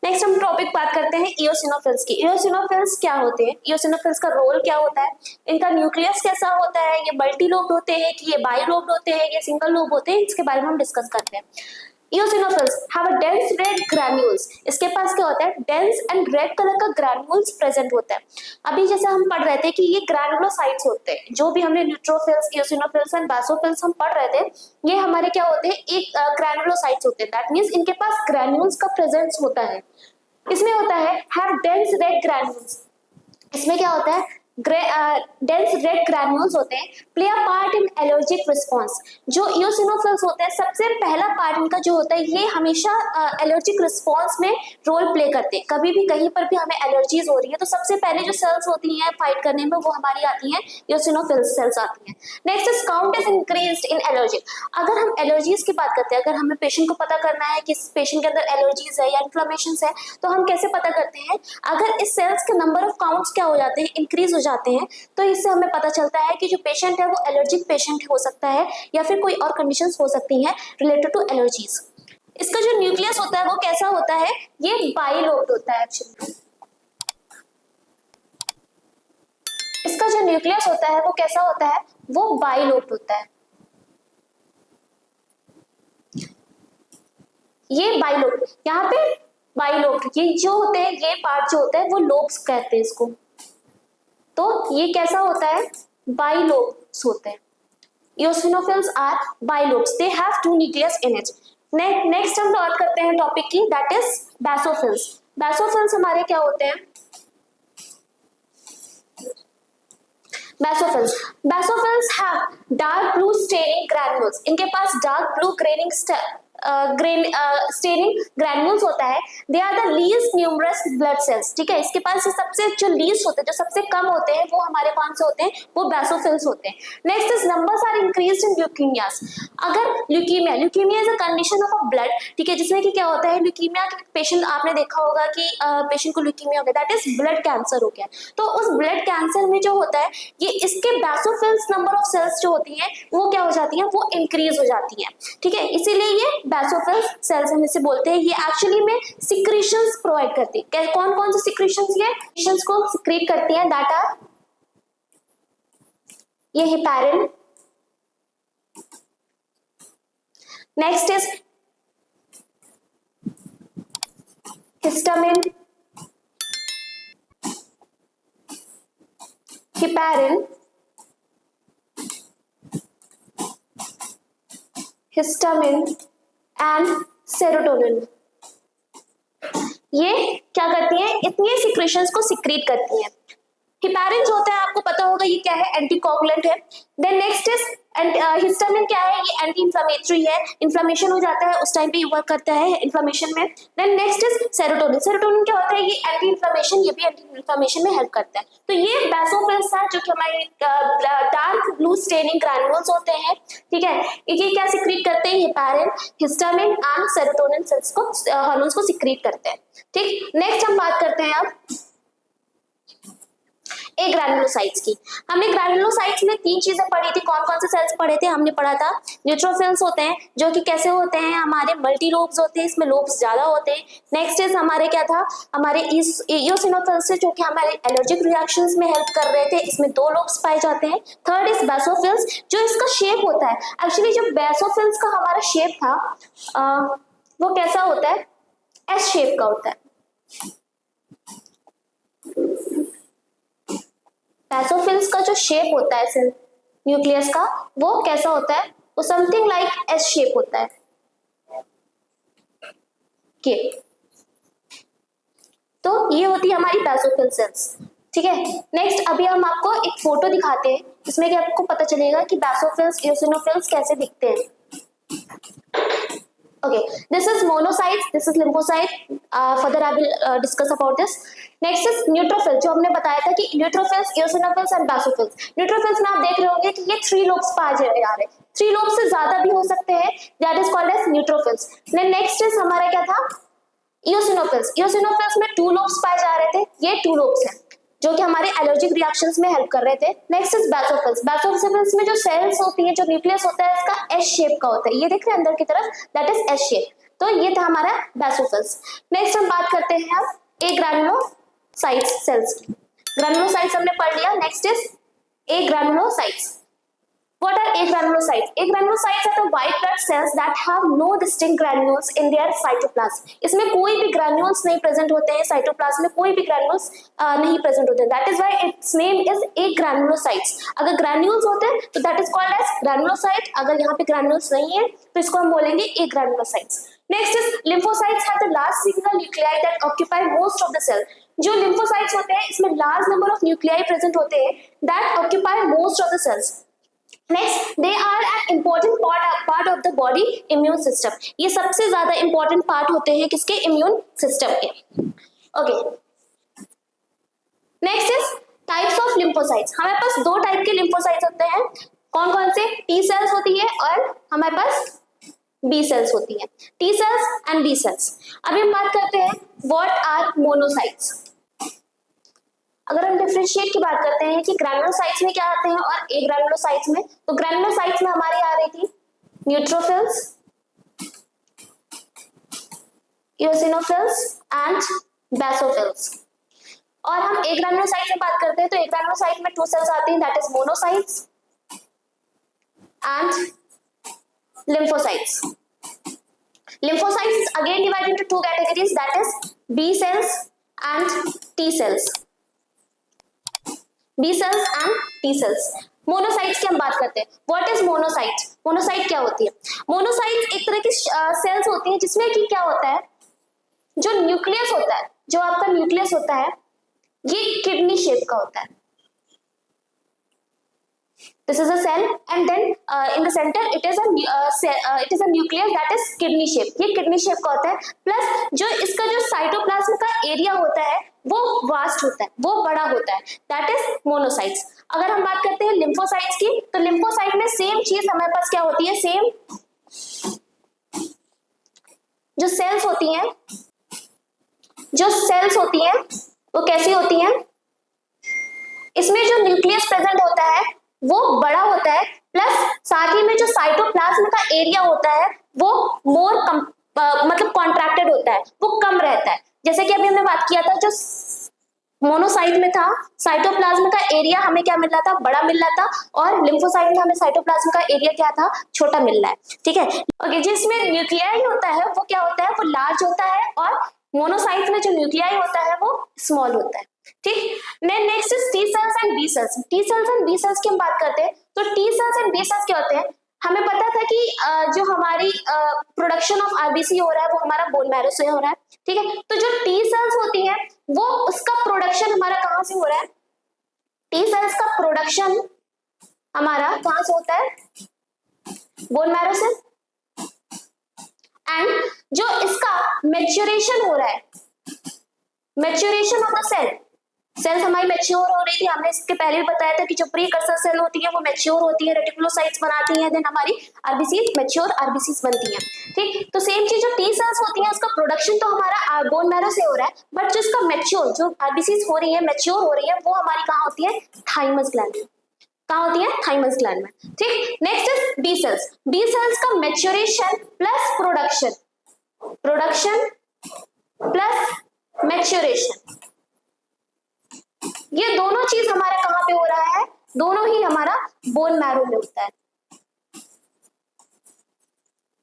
Next हम topic बात करते हैं इओसिनोफिल्स की। इओसिनोफिल्स क्या होते हैं, इओसिनोफिल्स का रोल क्या होता है, इनका न्यूक्लियस कैसा होता है, ये मल्टी लोब्ड होते हैं कि ये बाई लोब्ड होते हैं, ये सिंगल लोब होते हैं, इसके बारे में हम डिस्कस करते हैं। Eosinophils have a dense red granules। इसके पास क्या होता है, डेंस एंड रेड कलर का ग्रैन्यूल्स प्रेजेंट होता है। अभी जैसे हम पढ़ रहे थे कि ये ग्रैनुलोसाइट्स होते हैं, जो भी हमने न्यूट्रोफिल्स, इओसिनोफिल्स एंड बासोफिल्स हम पढ़ रहे थे, ये हमारे क्या होते हैं, एक ग्रैनुलोसाइट्स होते हैं। दैट मींस इनके पास ग्रैन्यूल्स का प्रेजेंस होता है। इसमें होता है हैव डेंस रेड ग्रैन्यूल्स। इसमें क्या होता है, डेंस रेड ग्रैन्यूल्स होते हैं, play a part in allergic response. जो इओसिनोफिल्स होते हैं, सबसे पहला पार्ट इनका जो होता है, ये हमेशा एलर्जिक रिस्पांस में रोल प्ले करते हैं। कभी भी कहीं पर भी हमें एलर्जीज हो रही है तो सबसे पहले जो सेल्स होती हैं फाइट करने में, वो हमारी आती हैं इओसिनोफिल्स सेल्स आती हैं। Next is count is increased in allergic. अगर हम एलर्जीज की बात करते हैं, अगर हमें पेशेंट को पता करना है कि इस पेशेंट के अंदर एलर्जीज है या इन्फ्लेमेशन है, तो हम कैसे पता करते हैं, अगर इस सेल्स के नंबर ऑफ काउंट्स क्या हो जाते हैं, इंक्रीज हो जाते हैं, तो इससे हमें पता चलता है कि जो पेशेंट है वो एलर्जिक पेशेंट हो सकता है या फिर कोई और कंडीशंस हो सकती हैं रिलेटेड टू एलर्जीज। इसका जो न्यूक्लियस होता है वो कैसा होता है, ये बाइलोब्ड होता है एक्चुअली। इसका जो न्यूक्लियस होता है वो कैसा होता है, वो बाइलोब्ड होता है। ये बाइलोब्ड, यहाँ पे बाइलोब्ड, ये जो होते हैं, ये पार्ट जो होता है वो लोब्स कहते हैं इसको। तो ये कैसा होता है, बाइलोब्स होते हैं। Eosinophils are bilobes. They have two nucleus in it. Next हम बात करते हैं टॉपिक की, दैट इज बैसोफिल्स। बैसोफिल्स हमारे क्या होते हैं, basophils have dark blue staining granules. इनके पास डार्क ब्लू स्टेनिंग ग्रैन्यूल्स होता है। They are the least numerous blood cells. ठीक है, इसके पास सबसे जो लीस्ट होते हैं, जो सबसे कम होते हैं, वो हमारे कौन से होते हैं, वो बैसोफिल्स होते हैं। Next is numbers are increased in leukaemias. अगर leukaemia is a condition of a blood, ठीक है, जिसमें कि क्या होता है, ल्यूकीमिया के पेशेंट, आपने देखा होगा कि पेशेंट को ल्यूकीमिया हो गया, दैट इज ब्लड कैंसर हो गया। तो उस ब्लड कैंसर में जो होता है, ये इसके बैसोफिल्स नंबर ऑफ सेल्स जो होती हैं वो क्या हो जाती हैं, वो इंक्रीज हो जाती हैं। ठीक है, इसीलिए ये बैसोफिल्स सेल्स हम इसे बोलते हैं। ये एक्चुअली में सिक्रीशंस प्रोवाइड करती है। कौन कौन से सिक्रीशंस, ये सिक्रीशंस को सिक्रीट करती हैं, दैट आर ये heparin, next is histamine, heparin, histamine and serotonin। ये क्या करती हैं, इतनी सिक्रेशंस को सिक्रीट करती हैं। हिपैरिन जो होता है, आपको पता होगा ये क्या है, एंटीकोगुलेंट है। देन नेक्स्ट इज हिस्टामिन, क्या है, ये एंटी इंफ्लेमेटरी है। इन्फ्लेमेशन हो जाता है उस टाइम पे ये वर्क करता है इन्फ्लेमेशन में। Then next is serotonin. Serotonin क्या होता है, ये एंटी इन्फ्लेमेशन, ये भी एंटी इन्फ्लेमेशन में हेल्प करता है। तो ये बैसोफिल्स है, जो कि हमारे डार्क ब्लू स्टेनिंग ग्रैन्यूल्स होते हैं। ठीक है, ये क्या सिक्रीट करते हैं, heparin, histamine and serotonin cells को, हार्मोन्स को सिक्रीट करते हैं। ठीक, नेक्स्ट हम बात करते हैं अब एक ग्रैनुलोसाइट्स की। हमने ग्रैनुलोसाइट्स में तीन चीजें पढ़ी थी। कौन कौन से सेल्स पढ़े थे, हमने पढ़ा था न्यूट्रोफिल्स होते हैं, जो कि कैसे होते हैं, हमारे मल्टी लोब्स होते हैं, इसमें लोब्स ज्यादा होते हैं। नेक्स्ट इज हमारे क्या था, हमारे इओसिनोफिल्स से, जो कि हमारे एलर्जिक रिएक्शंस में हेल्प कर रहे थे, इसमें दो लोब्स पाए जाते हैं। थर्ड इज बैसोफिल्स, जो इसका शेप होता है, एक्चुअली जो बैसोफिल्स का हमारा शेप था वो कैसा होता है, एस शेप का होता है। बैसोफिल्स का जो शेप होता है सेल न्यूक्लियस का, वो कैसा होता है, वो समथिंग लाइक एस शेप होता है। तो ये होती है हमारी बैसोफिल सेल्स। ठीक है, नेक्स्ट अभी हम आपको एक फोटो दिखाते हैं, जिसमें कि आपको पता चलेगा कि बैसोफिल्स, इओसिनोफिल्स कैसे दिखते हैं। Okay, this is monocytes, this is lymphocyte. Further I will discuss about this. Next is neutrophils, जो हमने बताया था कि neutrophils, eosinophils and basophils. Neutrophils में आप देख रहे होंगे कि ये 3 लोब्स पाए जा रहे हैं, 3 लोब्स से ज्यादा भी हो सकते हैं, that is called as neutrophils. Then next is हमारा क्या था, eosinophils. eosinophils में 2 लोब्स पाए जा रहे थे, ये 2 लोब्स हैं जो कि हमारे एलर्जिक रिएक्शंस में हेल्प कर रहे थे। Next is बैसोफिल्स। बैसोफिल्स में जो सेल्स होती है, जो न्यूक्लियस होता है, इसका एस शेप का होता है, ये देख रहे हैं अंदर की तरफ, दैट इज एस शेप। तो ये था हमारा बेसोफिल्स। नेक्स्ट हम बात करते हैं अब एग्रानुलोसाइट्स सेल्स की। ग्रैनुलोसाइट्स हमने पढ़ लिया। Next is agranulocytes. What are agranulocytes? Agranulocytes are the white blood cells that have no distinct granules in their cytoplasm. इसमें कोई भी granules नहीं present होते हैं, cytoplasm में कोई भी granules नहीं present होते हैं. That is why its name is agranulocytes. अगर granules होते हैं तो that is called as granulocyte. अगर यहाँ पे granules नहीं है तो इसको हम बोलेंगे agranulocytes. Next is lymphocytes have the large single nuclei that occupy most of the cell. जो lymphocytes होते हैं इसमें large number of nuclei present होते हैं that occupy most of the cells. Next, they are an important part of the body immune system. ये सबसे ज्यादा important part होते हैं किसके? immune system के. Okay. Next is types of lymphocytes. हमारे पास दो टाइप के lymphocytes होते हैं. कौन कौन से? T cells होती है और हमारे पास B cells होती है. T cells and B cells. अभी हम बात करते हैं what are monocytes. अगर हम डिफरेंशिएट की बात करते हैं कि ग्रैनुलोसाइट्स में क्या आते हैं और एग्रानुलोसाइट्स में, तो ग्रैनुलोसाइट्स में हमारी आ रही थी न्यूट्रोफिल्स, इओसिनोफिल्स एंड बेसोफिल्स। और हम एग्रानुलोसाइट में बात करते हैं तो एग्रानुलोसाइट में 2 सेल्स आती हैं, that is monocytes and lymphocytes. Lymphocytes again divided into 2 categories, that is B cells and T cells. B cells and T cells. Monocytes की हम बात करते हैं. What is monocyte? मोनोसाइट क्या होती है? मोनोसाइट एक तरह की सेल्स होती है जिसमें कि क्या होता है, जो न्यूक्लियस होता है, जो आपका न्यूक्लियस होता है ये किडनी शेप का होता है. This is a cell and then in the center it is a nucleus that is kidney shape. ये kidney shape का होता है. प्लस जो इसका जो साइटोप्लाज्म का एरिया होता है वो वास्ट होता है, वो बड़ा होता है, that is monocytes. अगर हम बात करते हैं लिम्फोसाइट्स की, तो लिम्फोसाइट में सेम चीज हमारे पास क्या होती है, सेम जो सेल्स होती हैं वो कैसी होती हैं, इसमें जो न्यूक्लियस प्रेजेंट होता है वो बड़ा होता है, प्लस साथ ही में जो साइटोप्लाज्म का एरिया होता है वो मोर मतलब कॉन्ट्रैक्टेड होता है, वो कम रहता है. जैसे कि अभी हमने बात किया था जो मोनोसाइट में था साइटोप्लाज्म का एरिया हमें क्या मिल रहा था, बड़ा मिल रहा था, और लिम्फोसाइट में हमें साइटोप्लाज्म का एरिया क्या था, छोटा मिल रहा है. ठीक है. ओके, जिसमें न्यूक्लियाई होता है वो क्या होता है, वो लार्ज होता है, और मोनोसाइट में जो न्यूक्लियाई होता है वो स्मॉल होता है. ठीक. Next is T cells and B cells. T cells and B cells की हम बात करते हैं तो T cells and B cells क्या होते हैं, हमें पता था कि जो हमारी प्रोडक्शन ऑफ आरबीसी हो रहा है वो हमारा बोन मैरो से हो रहा है. ठीक है. तो जो टी सेल्स होती हैं वो उसका प्रोडक्शन हमारा कहाँ से हो रहा है, टी सेल्स का प्रोडक्शन हमारा कहाँ से होता है, बोन मैरो से. एंड जो इसका मैच्योरेशन हो रहा है, मैच्योरेशन ऑफ द सेल्स हमारी मैच्योर हो रही थी. हमने इसके पहले भी बताया था कि जो प्रीकर्सर सेल होती है वो मैच्योर होती है, रेटिकुलोसाइट्स बनाती हैं, देन हमारी आरबीसी मैच्योर आरबीसीज बनती हैं. ठीक. तो सेम चीज जो टी सेल्स होती हैं उसका प्रोडक्शन तो हमारा बोन मैरो से हो रहा है, बट जो इसका मैच्योर जो आरबीसीज हो रही है, मैच्योर हो रही है, वो हमारी कहाँ होती है, थाइमस ग्लैंड में. कहाँ होती है, थाइमस ग्लैंड में. ठीक. Next is B cells. B cells का maturation plus production plus maturation, ये दोनों चीज हमारा कहाँ पे हो रहा है, दोनों ही हमारा बोन मैरो में होता है.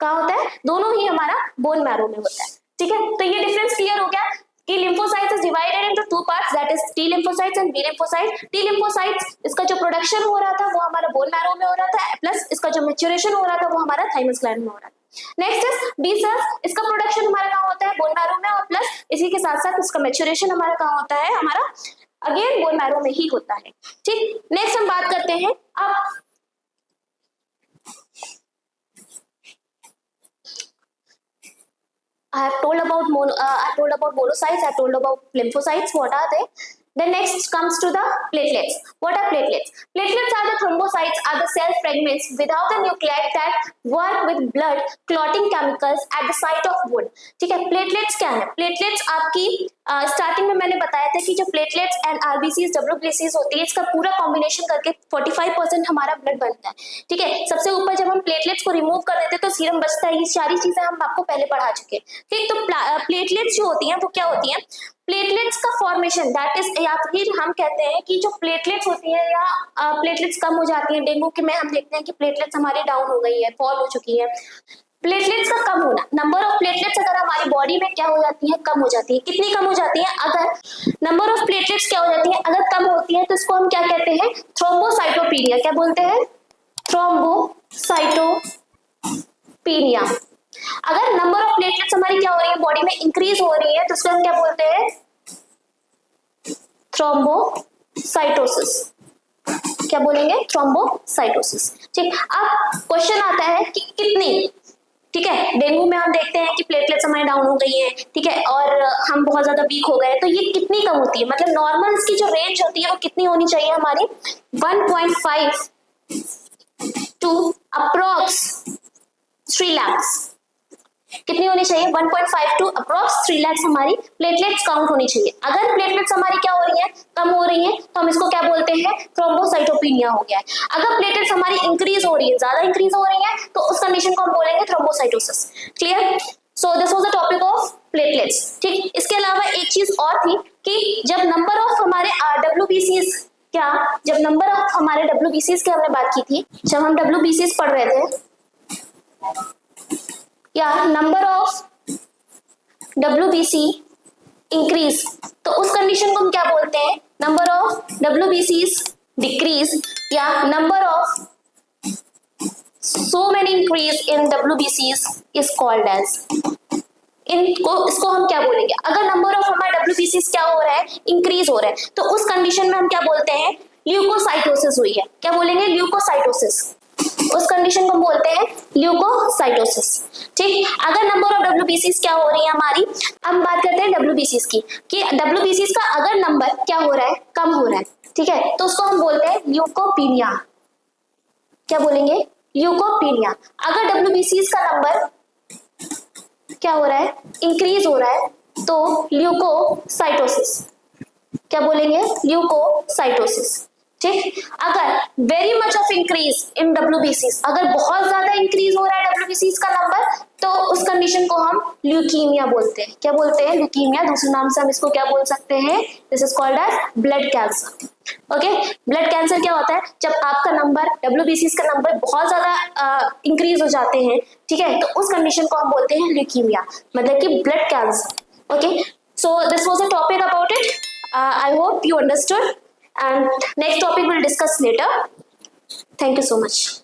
कहाँ होता है, दोनों ही हमारा बोन मैरो में होता है. ठीक है. तो ये डिफरेंस क्लियर हो गया कि lymphocytes is divided into 2 parts, that is T lymphocytes and B lymphocytes. T lymphocytes इसका जो प्रोडक्शन हो रहा था वो हमारा बोन मैरो में हो रहा था, प्लस इसका जो मैच्योरेशन हो रहा था वो हमारा थाइमस ग्लैंड में हो रहा था. Next is B cells. इसका प्रोडक्शन हमारा कहाँ होता है, बोन मैरो में, और प्लस इसी के साथ साथ इसका मैच्योरेशन हमारा कहाँ होता है, हमारा अगेन बोन मैरो में ही होता है. ठीक. नेक्स्ट हम बात करते हैं अब I have told about monocytes, I told about lymphocytes, what are they? Then next comes to the platelets. What are platelets? Platelets are the thrombocytes, are the cell fragments without the nuclei that work with blood clotting chemicals at the site of wound. ठीक है. platelets क्या है, platelets आपकी starting में मैंने बताया था कि जो प्लेटलेट्स एंड आरबीसीज डब्ल्यूबीसीज होती है, इसका पूरा कॉम्बिनेशन करके 45% हमारा ब्लड बनता है। ठीक है, सबसे ऊपर जब हम प्लेटलेट्स को रिमूव कर देते हैं तो सीरम बचता है। ये सारी चीजें हम आपको पहले पढ़ा चुके हैं। ठीक, तो प्लेटलेट्स जो होती हैं वो क्या होती हैं? प्लेटलेट्स का फॉर्मेशन दैट इज, या फिर हम कहते हैं कि जो प्लेटलेट्स होती हैं या प्लेटलेट्स कम हो जाती हैं, डेंगू के में हम देखते हैं कि प्लेटलेट्स हमारी डाउन हो गई है, फॉल हो चुकी है। प्लेटलेट्स का कम होना, नंबर ऑफ प्लेटलेट्स अगर हमारी बॉडी में क्या हो जाती है, कम हो जाती है। कितनी कम हो जाती है? अगर नंबर ऑफ प्लेटलेट्स क्या हो जाती है, अगर कम होती है तो इसको हम क्या कहते हैं? थ्रोम्बोसाइटोपिनिया। क्या बोलते हैं? थ्रोम्बोसाइटोपिनिया। अगर नंबर ऑफ प्लेटलेट्स हमारी क्या हो रही है, बॉडी में इंक्रीज हो रही है, तो इसको हम क्या बोलते हैं? थ्रोम्बोसाइटोसिस। क्या बोलेंगे? थ्रोम्बोसाइटोसिस। ठीक, अब क्वेश्चन आता है कि कितनी। ठीक है, डेंगू में हम देखते हैं कि प्लेटलेट्स हमारी डाउन हो गई है, ठीक है, और हम बहुत ज्यादा वीक हो गए, तो ये कितनी कम होती है? मतलब नॉर्मल इसकी जो रेंज होती है वो कितनी होनी चाहिए हमारी? 1.5 टू अप्रोक्स 3 lakhs। कितनी होनी चाहिए? 1.5 टू अप्रोक्स 3 lakhs हमारी प्लेटलेट्स काउंट होनी चाहिए। अगर प्लेटलेट्स हमारी क्या हो रही है, कम हो रही है, तो हम इसको क्या बोलते हैं? थ्रोम्बोसाइटोपिनिया हो गया है। अगर प्लेटलेट्स हमारी इंक्रीज हो रही है, ज्यादा इंक्रीज हो रही है, तो उस कंडीशन को हम बोलेंगे thrombocytosis. Clear? So this was the topic of platelets. ठीक, इसके अलावा एक चीज और थी कि जब नंबर ऑफ हमारे डब्ल्यूबीसीज, क्या जब नंबर ऑफ हमारे डब्ल्यूबीसीज की हमने बात की थी, जब हम डब्ल्यूबीसीज पढ़ रहे थे, या नंबर ऑफ WBC इंक्रीज, तो उस कंडीशन को हम क्या बोलते हैं? नंबर ऑफ WBCs डिक्रीज, या number of so many increase in WBCs is called as. इसको हम क्या बोलेंगे? अगर नंबर ऑफ हमारे WBCs क्या हो रहा है, इंक्रीज हो रहा है, तो उस कंडीशन में हम क्या बोलते हैं? ल्यूकोसाइटोसिस हुई है। क्या बोलेंगे? ल्यूकोसाइटोसिस। उस कंडीशन को बोलते हैं ल्यूकोसाइटोसिस। ठीक, अगर नंबर ऑफ WBCs क्या हो रही है हमारी, हम बात करते हैं WBCs की, कि WBCs का अगर नंबर क्या हो रहा है, कम हो रहा है, ठीक है, तो उसको हम बोलते हैं ल्यूकोपीनिया। क्या बोलेंगे? ल्यूकोपीनिया। अगर WBCs का नंबर क्या हो रहा है, इंक्रीज हो रहा है, तो ल्यूकोसाइटोसिस। क्या बोलेंगे? ल्यूकोसाइटोसिस। ठीक, अगर very much of increase in WBCs, अगर बहुत ज्यादा इंक्रीज हो रहा है WBCs का नंबर, तो उस कंडीशन को हम ल्यूकीमिया बोलते हैं। क्या बोलते हैं? ल्यूकीमिया। दूसरे नाम से हम इसको क्या बोल सकते हैं? This is called as blood cancer. Okay, blood cancer क्या होता है? जब आपका नंबर, WBCs का नंबर बहुत ज्यादा इंक्रीज हो जाते हैं, ठीक है, तो उस कंडीशन को हम बोलते हैं ल्यूकीमिया, मतलब कि blood cancer. Okay, so this was a topic about it. I hope you understood, and next topic we'll discuss later. Thank you so much.